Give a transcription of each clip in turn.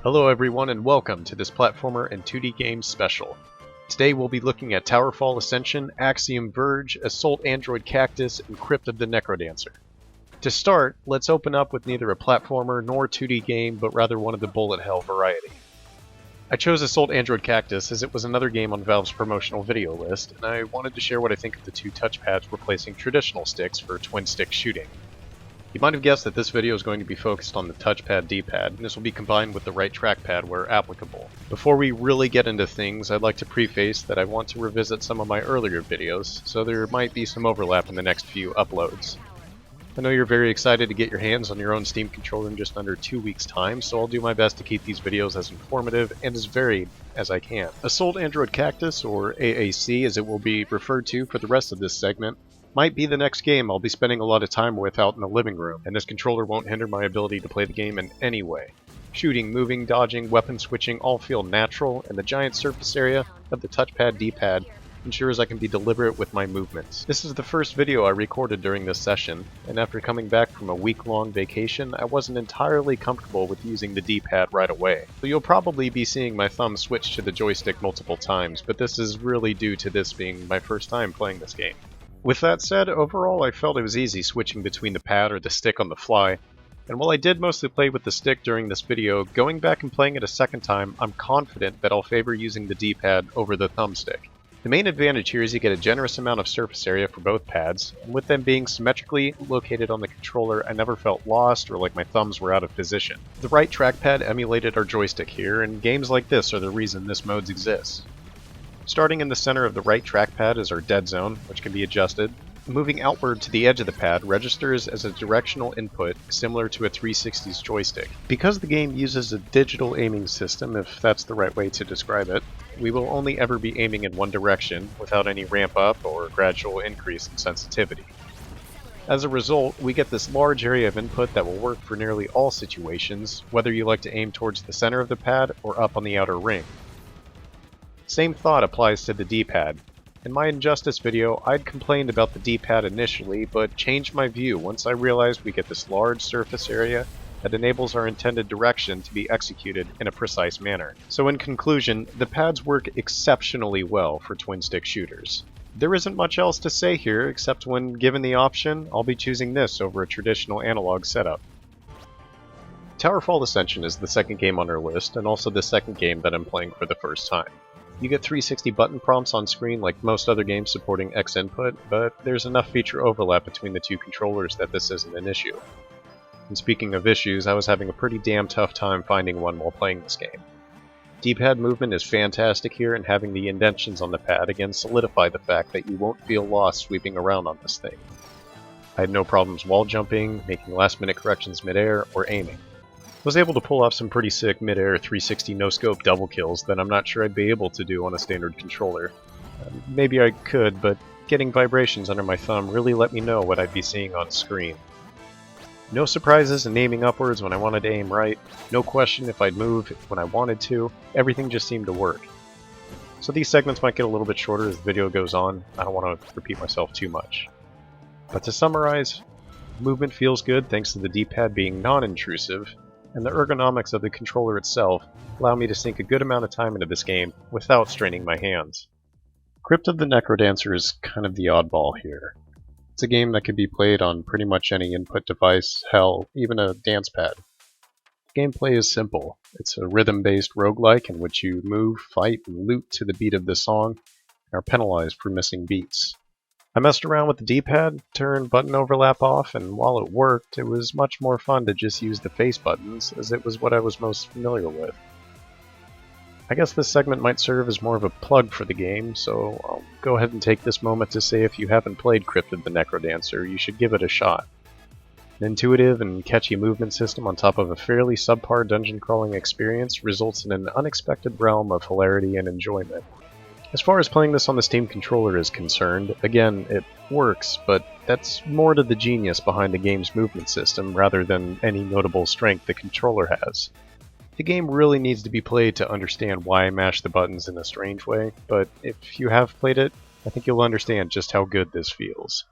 Hello everyone and welcome to this platformer and 2D game special. Today we'll be looking at TowerFall Ascension, Axiom Verge, Assault Android Cactus, and Crypt of the NecroDancer. To start, let's open up with neither a platformer nor 2D game, but rather one of the bullet hell variety. I chose Assault Android Cactus as it was another game on Valve's promotional video list, and I wanted to share what I think of the two touchpads replacing traditional sticks for twin-stick shooting. You might have guessed that this video is going to be focused on the touchpad D-pad, and this will be combined with the right trackpad where applicable. Before we really get into things, I'd like to preface that I want to revisit some of my earlier videos, so there might be some overlap in the next few uploads. I know you're very excited to get your hands on your own Steam controller in just under 2 weeks' time, so I'll do my best to keep these videos as informative and as varied as I can. Assault Android Cactus, or AAC as it will be referred to for the rest of this segment, might be the next game I'll be spending a lot of time with out in the living room, and this controller won't hinder my ability to play the game in any way. Shooting, moving, dodging, weapon switching all feel natural, and the giant surface area of the touchpad D-pad ensures I can be deliberate with my movements. This is the first video I recorded during this session, and after coming back from a week-long vacation, I wasn't entirely comfortable with using the D-pad right away. So you'll probably be seeing my thumb switch to the joystick multiple times, but this is really due to this being my first time playing this game. With that said, overall I felt it was easy switching between the pad or the stick on the fly, and while I did mostly play with the stick during this video, going back and playing it a second time, I'm confident that I'll favor using the D-pad over the thumbstick. The main advantage here is you get a generous amount of surface area for both pads, and with them being symmetrically located on the controller, I never felt lost or like my thumbs were out of position. The right trackpad emulated our joystick here, and games like this are the reason this mode exists. Starting in the center of the right trackpad is our dead zone, which can be adjusted. Moving outward to the edge of the pad registers as a directional input similar to a 360's joystick. Because the game uses a digital aiming system, if that's the right way to describe it, we will only ever be aiming in one direction without any ramp up or gradual increase in sensitivity. As a result, we get this large area of input that will work for nearly all situations, whether you like to aim towards the center of the pad or up on the outer ring. Same thought applies to the D-pad. In my Injustice video, I'd complained about the D-pad initially, but changed my view once I realized we get this large surface area that enables our intended direction to be executed in a precise manner. So in conclusion, the pads work exceptionally well for twin-stick shooters. There isn't much else to say here, except when given the option, I'll be choosing this over a traditional analog setup. TowerFall Ascension is the second game on our list, and also the second game that I'm playing for the first time. You get 360 button prompts on screen like most other games supporting X input, but there's enough feature overlap between the two controllers that this isn't an issue. And speaking of issues, I was having a pretty damn tough time finding one while playing this game. D-pad movement is fantastic here, and having the indentions on the pad again solidify the fact that you won't feel lost sweeping around on this thing. I had no problems wall jumping, making last-minute corrections mid-air, or aiming. Was able to pull off some pretty sick mid-air 360 no-scope double kills that I'm not sure I'd be able to do on a standard controller. Maybe I could, but getting vibrations under my thumb really let me know what I'd be seeing on screen. No surprises in aiming upwards when I wanted to aim right, no question if I'd move when I wanted to, everything just seemed to work. So these segments might get a little bit shorter as the video goes on, I don't want to repeat myself too much. But to summarize, movement feels good thanks to the D-pad being non-intrusive, and the ergonomics of the controller itself allow me to sink a good amount of time into this game without straining my hands. Crypt of the NecroDancer is kind of the oddball here. It's a game that could be played on pretty much any input device, hell, even a dance pad. The gameplay is simple. It's a rhythm-based roguelike in which you move, fight, and loot to the beat of the song, and are penalized for missing beats. I messed around with the D-pad, turned button overlap off, and while it worked, it was much more fun to just use the face buttons, as it was what I was most familiar with. I guess this segment might serve as more of a plug for the game, so I'll go ahead and take this moment to say if you haven't played Crypt of the NecroDancer, you should give it a shot. An intuitive and catchy movement system on top of a fairly subpar dungeon crawling experience results in an unexpected realm of hilarity and enjoyment. As far as playing this on the Steam controller is concerned, again, it works, but that's more to the genius behind the game's movement system rather than any notable strength the controller has. The game really needs to be played to understand why I mash the buttons in a strange way, but if you have played it, I think you'll understand just how good this feels.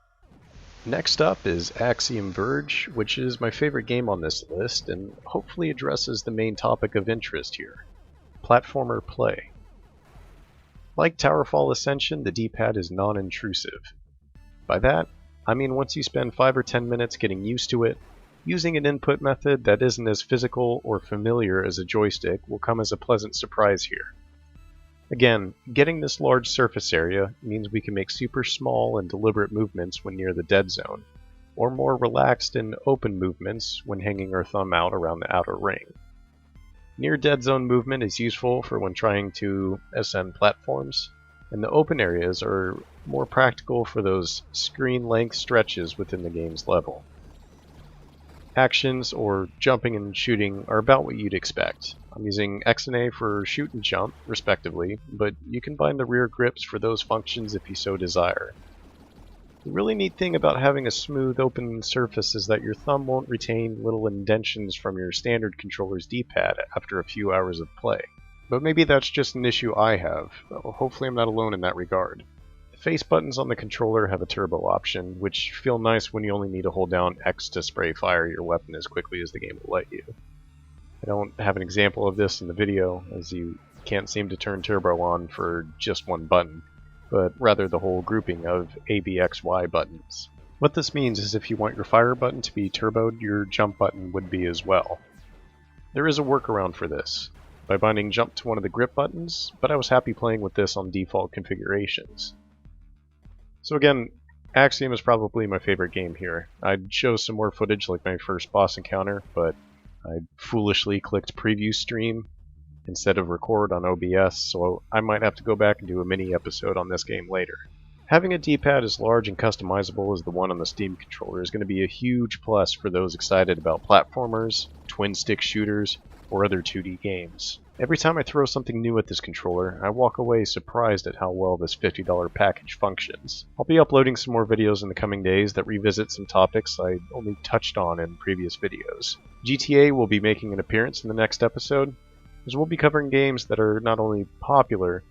Next up is Axiom Verge, which is my favorite game on this list and hopefully addresses the main topic of interest here, platformer play. Like TowerFall Ascension, the D-pad is non-intrusive. By that, I mean once you spend 5 or 10 minutes getting used to it, using an input method that isn't as physical or familiar as a joystick will come as a pleasant surprise here. Again, getting this large surface area means we can make super small and deliberate movements when near the dead zone, or more relaxed and open movements when hanging our thumb out around the outer ring. Near dead zone movement is useful for when trying to ascend platforms, and the open areas are more practical for those screen-length stretches within the game's level. Actions, or jumping and shooting, are about what you'd expect. I'm using X and A for shoot and jump, respectively, but you can bind the rear grips for those functions if you so desire. The really neat thing about having a smooth, open surface is that your thumb won't retain little indentions from your standard controller's D-pad after a few hours of play. But maybe that's just an issue I have. Hopefully I'm not alone in that regard. The face buttons on the controller have a turbo option, which feel nice when you only need to hold down X to spray fire your weapon as quickly as the game will let you. I don't have an example of this in the video, as you can't seem to turn turbo on for just one button, but rather the whole grouping of A, B, X, Y buttons. What this means is if you want your fire button to be turboed, your jump button would be as well. There is a workaround for this, by binding jump to one of the grip buttons, but I was happy playing with this on default configurations. So again, Axiom is probably my favorite game here. I'd show some more footage like my first boss encounter, but I foolishly clicked preview stream instead of record on OBS, so I might have to go back and do a mini episode on this game later. Having a D-pad as large and customizable as the one on the Steam controller is going to be a huge plus for those excited about platformers, twin-stick shooters, or other 2D games. Every time I throw something new at this controller, I walk away surprised at how well this $50 package functions. I'll be uploading some more videos in the coming days that revisit some topics I only touched on in previous videos. GTA will be making an appearance in the next episode, as we'll be covering games that are not only popular,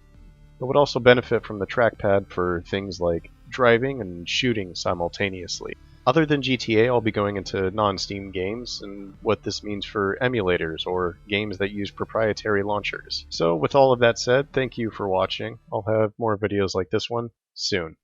but would also benefit from the trackpad for things like driving and shooting simultaneously. Other than GTA, I'll be going into non-Steam games and what this means for emulators or games that use proprietary launchers. So with all of that said, thank you for watching. I'll have more videos like this one soon.